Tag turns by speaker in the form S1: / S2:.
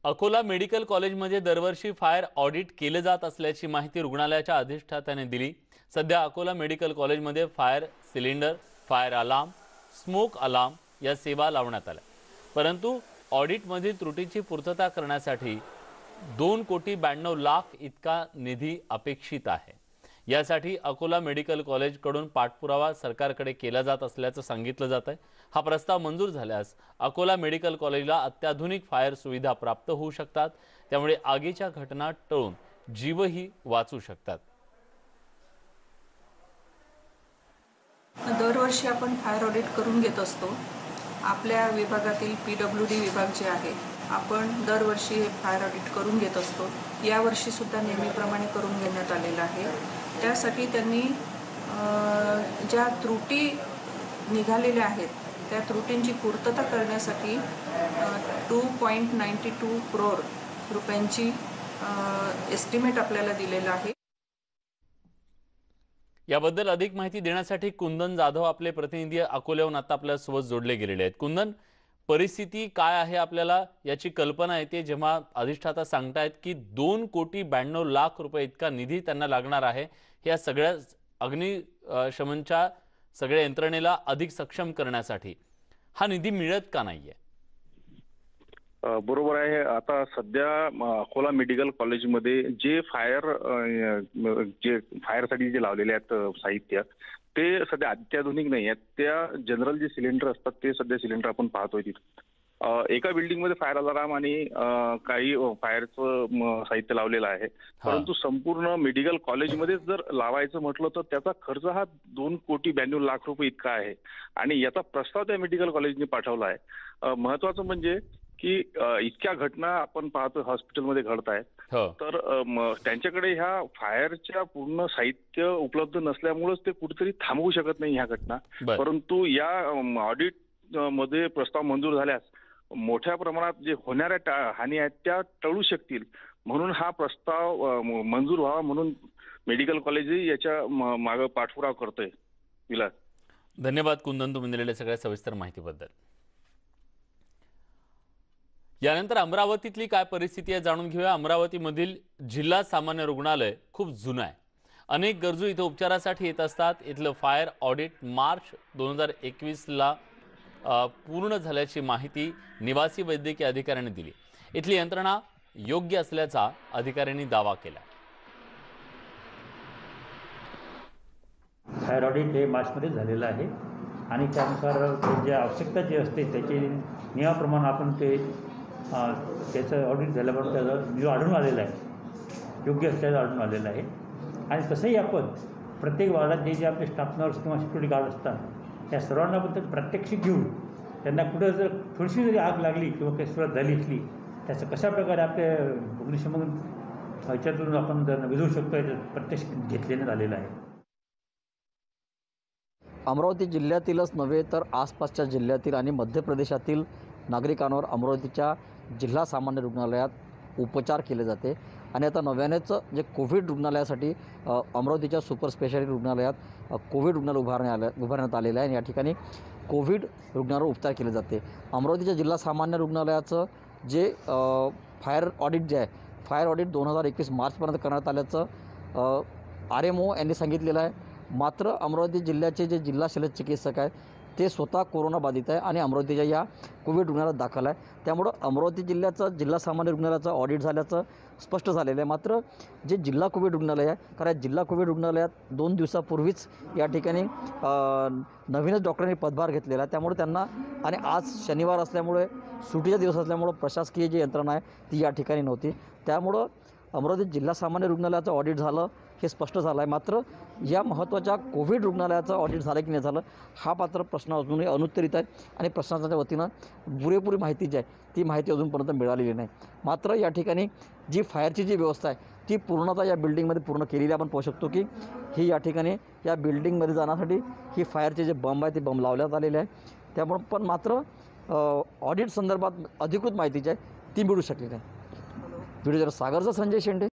S1: Akola medical कॉलेजमध्ये दरवर्षी fire audit केले जात असल्याची माहिती रुग्णालयाच्या अधिष्ठात्याने दिली। सध्या अकोला मेडिकल कॉलेजमध्ये fire cylinder, fire alarm, smoke alarm या सेवा लावण्यात आल्या। परंतु ऑडिटमध्ये त्रुटीची पूर्तता करण्यासाठी 2,92,00,000 इतका निधी अपेक्षित आहे। यासाठी अकोला मेडिकल कॉलेजकडून पाठपुरावा सरकारकडे केला जात असल्याचं सांगितलं जात आहे। हा प्रस्ताव मंजूर झाल्यास अकोला मेडिकल कॉलेजला अत्याधुनिक फायर सुविधा प्राप्त होऊ शकतात। त्यामुळे आगीच्या घटना टळून जीवही वाचू शकतात।
S2: दरवर्षी आपण फायर ऑडिट करून घेत असतो। आपल्या विभागातील पीडब्ल्यूडी विभाग जे आहे, आपण दरवर्षी हे फायर ऑडिट करून घेत असतो। यावर्षी सुद्धा नेहमीप्रमाणे करून घेण्यात आलेलं आहे। त्यासाठी त्यांनी ज्या त्रुटी निघालेल्या आहेत त्या त्रुटींची पूर्तता करण्यासाठी 2.92 करोड रुपयांची एस्टिमेट आपल्याला दिलेला आहे।
S1: याबद्दल अधिक माहिती देण्यासाठी कुंदन जाधव आपले प्रतिनिधी अकोल्याहून आता आपल्या सोबत जोडले गेलेले आहेत। कुंदन, परिस्थिती काय आहे आपल्याला याची कल्पना येते जेव्हा अधिष्ठाता सांगतायत की 2,92,00,000 रुपये इतका निधी त्यांना लागणार आहे या सगळ्या अग्निशमनच्या सगळ्या यंत्रणेला अधिक सक्षम करण्यासाठी। हा निधी मिळत का नाहीये?
S3: बरोबर आहे। आता सध्या अकोला मेडिकल कॉलेजमध्ये जे फायरसाठी जे लावलेले आहेत साहित्य, ते सध्या अत्याधुनिक नाही आहेत। त्या जनरल जे सिलेंडर असतात ते सध्या सिलेंडर आपण पाहतोय तिथे एका बिल्डिंगमध्ये फायर अलार्म आणि काही फायरचं साहित्य लावलेलं आहे। परंतु संपूर्ण मेडिकल कॉलेजमध्ये जर लावायचं म्हटलं तर त्याचा खर्च हा 2,92,00,000 रुपये इतका आहे आणि याचा प्रस्ताव त्या मेडिकल कॉलेजने पाठवला आहे। महत्त्वाचं म्हणजे की इतक्या घटना आपण पाहतो हॉस्पिटलमध्ये घडत आहेत, तर त्यांच्याकडे ह्या फायरच्या पूर्ण साहित्य उपलब्ध नसल्यामुळेच ते कुठेतरी थांबवू शकत नाही ह्या घटना। परंतु या ऑडिट मध्ये प्रस्ताव मंजूर झाल्यास मोठ्या प्रमाणात जे होणाऱ्या हानी आहेत त्या टळू शकतील, म्हणून हा प्रस्ताव मंजूर व्हावा म्हणून मेडिकल कॉलेजही याच्या मागे पाठपुरावा करतोय। विलास,
S1: धन्यवाद कुंदन, तुम्ही दिलेल्या सगळ्या सविस्तर माहितीबद्दल। यानंतर अमरावतीतली काय परिस्थिती आहे जाणून घेऊया। अमरावतीमधील जिल्हा सामान्य रुग्णालय खूप जुनं आहे। अनेक गरजू इथे उपचारासाठी येत असतात। इथलं फायर ऑडिट मार्च 2021ला पूर्ण झाल्याची माहिती निवासी वैद्यकीय अधिकाऱ्यांनी दिली। इथली यंत्रणा योग्य असल्याचा अधिकाऱ्यांनी दावा केला।
S4: फायर ऑडिट हे मार्चमध्ये झालेलं आहे आणि त्यानुसार जे आवश्यकता जी असते त्याची नियमाप्रमाणे आपण त्याचं ऑडिट झाल्यावर त्याचा जो आढळून आलेला आहे योग्य असल्याचं आढळून आलेलं आहे। आणि तसंही आपण प्रत्येक वार्डात जे आपले स्टाफ नर्स किंवा सिक्युरिटी गार्ड असतात त्या सर्वांना पण प्रात्यक्षिक घेऊन त्यांना कुठं जर थोडीशी जरी आग लागली किंवा काही सुरुवात झाली असली त्याचं कशा प्रकारे आपल्या अग्निशमन ह्याच्यातून आपण विझवू शकतो याचं प्रत्यक्ष घेतलेलं आलेलं आहे।
S5: अमरावती जिल्ह्यातीलच नव्हे तर आसपासच्या जिल्ह्यातील आणि मध्य प्रदेशातील नागरिकांवर अमरावतीच्या जिल्हा सामान्य रुग्णालयात उपचार केले जाते आणि आता नव्यानेच जे कोविड रुग्णालयासाठी अमरावतीच्या सुपर स्पेशालिटी रुग्णालयात कोविड रुग्णालय उभारण्यात आलेलं आहे आणि या ठिकाणी कोविड रुग्णांवर उपचार केले जाते। अमरावतीच्या जिल्हा सामान्य रुग्णालयाचं जे फायर ऑडिट जे आहे, फायर ऑडिट 2021 मार्चपर्यंत करण्यात आल्याचं RMO यांनी सांगितलेलं आहे। मात्र अमरावती जिल्ह्याचे जे जिल्हा शल्य चिकित्सक आहेत ते स्वतः कोरोना बाधित आहे आणि अमरावतीच्या या कोविड रुग्णालयात दाखल आहे। त्यामुळं अमरावती जिल्ह्याचं जिल्हा सामान्य रुग्णालयाचं ऑडिट झाल्याचं स्पष्ट झालेलं आहे। मात्र जे जिल्हा कोविड रुग्णालय आहे, कारण जिल्हा कोविड रुग्णालयात 2 दिवसापूर्वीच या ठिकाणी नवीनच डॉक्टरांनी पदभार घेतलेला आहे। त्यामुळे त्यांना आणि आज शनिवार असल्यामुळे सुट्टीचा दिवस असल्यामुळं प्रशासकीय जी यंत्रणा आहे ती या ठिकाणी नव्हती। त्यामुळं अमरावती जिल्हा सामान्य रुग्णालयाचं ऑडिट झालं हे स्पष्ट झालं आहे। मात्र या महत्त्वाच्या कोविड रुग्णालयाचं ऑडिट झालं की नाही झालं हा मात्र प्रश्न अजूनही अनुत्तरित आहे आणि प्रशासनाच्या वतीनं पुरेपूर माहिती जी आहे ती माहिती अजूनपर्यंत मिळालेली नाही। मात्र या ठिकाणी जी फायरची जी व्यवस्था आहे ती पूर्णतः या बिल्डिंगमध्ये पूर्ण केलेली आपण पाहू शकतो की ही या ठिकाणी या बिल्डिंगमध्ये जाण्यासाठी ही फायरचे जे बंब आहे ते बंब लावण्यात आलेले आहे। त्यामुळे पण मात्र ऑडिट संदर्भात अधिकृत माहिती जी आहे ती मिळू शकली नाही। व्हिडिओ सागरचा संजय शेंडे।